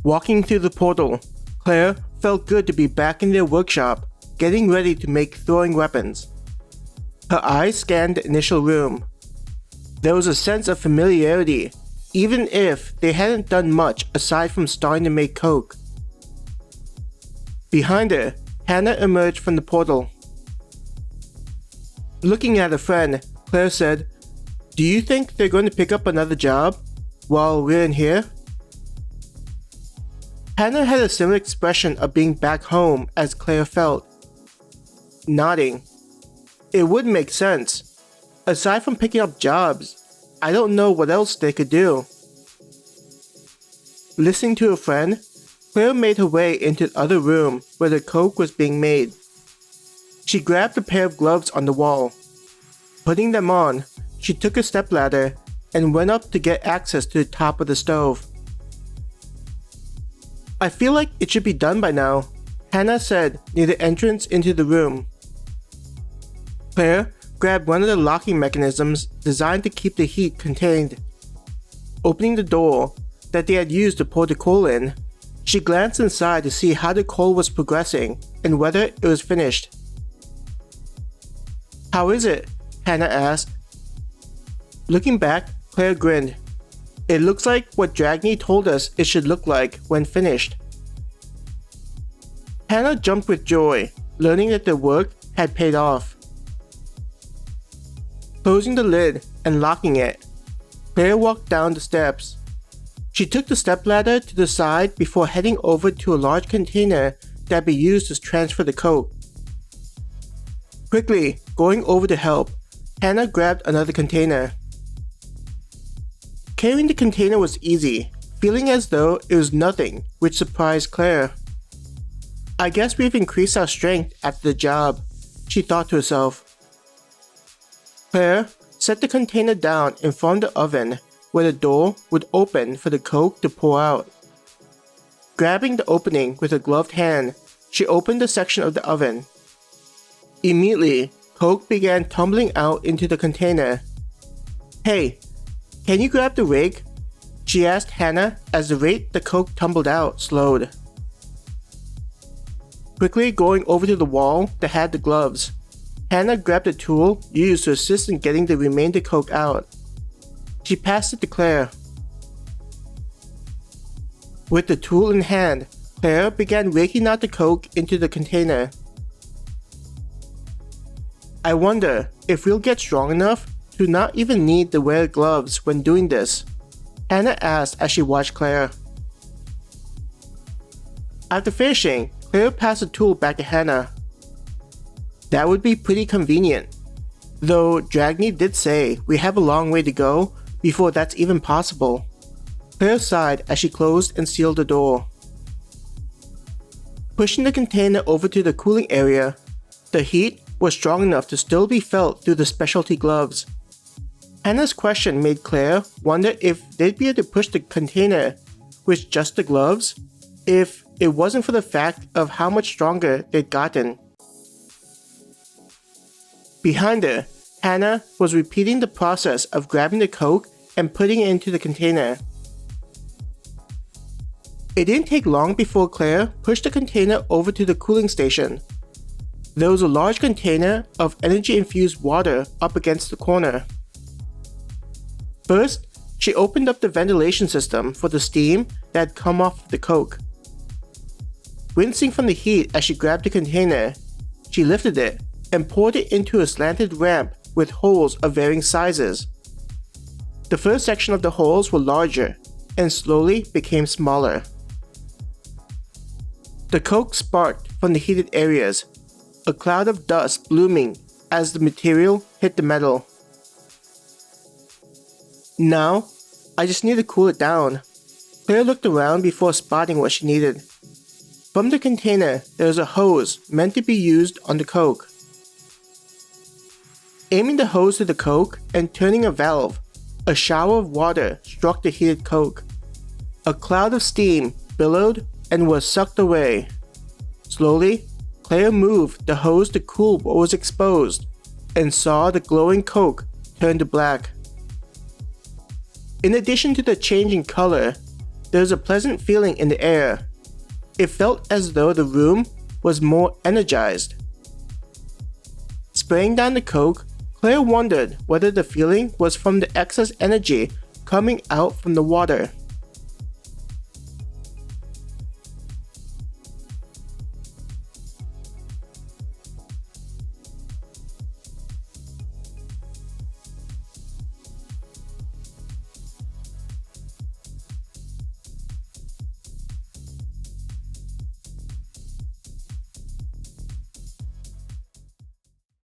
Walking through the portal, Claire felt good to be back in their workshop, getting ready to make throwing weapons. Her eyes scanned the initial room. There was a sense of familiarity, even if they hadn't done much aside from starting to make coke. Behind her, Hannah emerged from the portal. Looking at a friend, Claire said, "Do you think they're going to pick up another job while we're in here?" Hannah had a similar expression of being back home as Claire felt. Nodding. It would make sense. Aside from picking up jobs, I don't know what else they could do. Listening to a friend, Claire made her way into the other room where the coke was being made. She grabbed a pair of gloves on the wall. Putting them on, she took a stepladder and went up to get access to the top of the stove. "I feel like it should be done by now," Hannah said near the entrance into the room. Claire grabbed one of the locking mechanisms designed to keep the heat contained. Opening the door that they had used to pour the coal in, she glanced inside to see how the coal was progressing and whether it was finished. "How is it?" Hannah asked. Looking back, Claire grinned. "It looks like what Dragny told us it should look like when finished." Hannah jumped with joy, learning that their work had paid off. Closing the lid and locking it, Claire walked down the steps. She took the stepladder to the side before heading over to a large container that would be used to transfer the coke. Quickly going over to help, Hannah grabbed another container. Carrying the container was easy, feeling as though it was nothing, which surprised Claire. "I guess we've increased our strength after the job," she thought to herself. Claire set the container down in front of the oven where the door would open for the coke to pour out. Grabbing the opening with a gloved hand, she opened the section of the oven. Immediately, coke began tumbling out into the container. "Hey, can you grab the rake?" she asked Hannah as the rate the coke tumbled out slowed. Quickly going over to the wall that had the gloves, Hannah grabbed the tool used to assist in getting the remainder coke out. She passed it to Claire. With the tool in hand, Claire began raking out the coke into the container. "I wonder if we'll get strong enough to not even need to wear gloves when doing this," Hannah asked as she watched Claire. After finishing, Claire passed the tool back to Hannah. "That would be pretty convenient. Though Dragny did say we have a long way to go before that's even possible." Claire sighed as she closed and sealed the door. Pushing the container over to the cooling area, the heat was strong enough to still be felt through the specialty gloves. Hannah's question made Claire wonder if they'd be able to push the container with just the gloves, if it wasn't for the fact of how much stronger they'd gotten. Behind her, Hannah was repeating the process of grabbing the coke and putting it into the container. It didn't take long before Claire pushed the container over to the cooling station. There was a large container of energy-infused water up against the corner. First, she opened up the ventilation system for the steam that had come off the coke. Wincing from the heat as she grabbed the container, she lifted it and poured it into a slanted ramp with holes of varying sizes. The first section of the holes were larger and slowly became smaller. The coke sparked from the heated areas, a cloud of dust blooming as the material hit the metal. "Now, I just need to cool it down." Claire looked around before spotting what she needed. From the container, there was a hose meant to be used on the coke. Aiming the hose to the coke and turning a valve, a shower of water struck the heated coke. A cloud of steam billowed and was sucked away. Slowly, Claire moved the hose to cool what was exposed and saw the glowing coke turn to black. In addition to the change in color, There was a pleasant feeling in the air. It felt as though the room was more energized. Spraying down the Coke, Claire wondered whether the feeling was from the excess energy coming out from the water.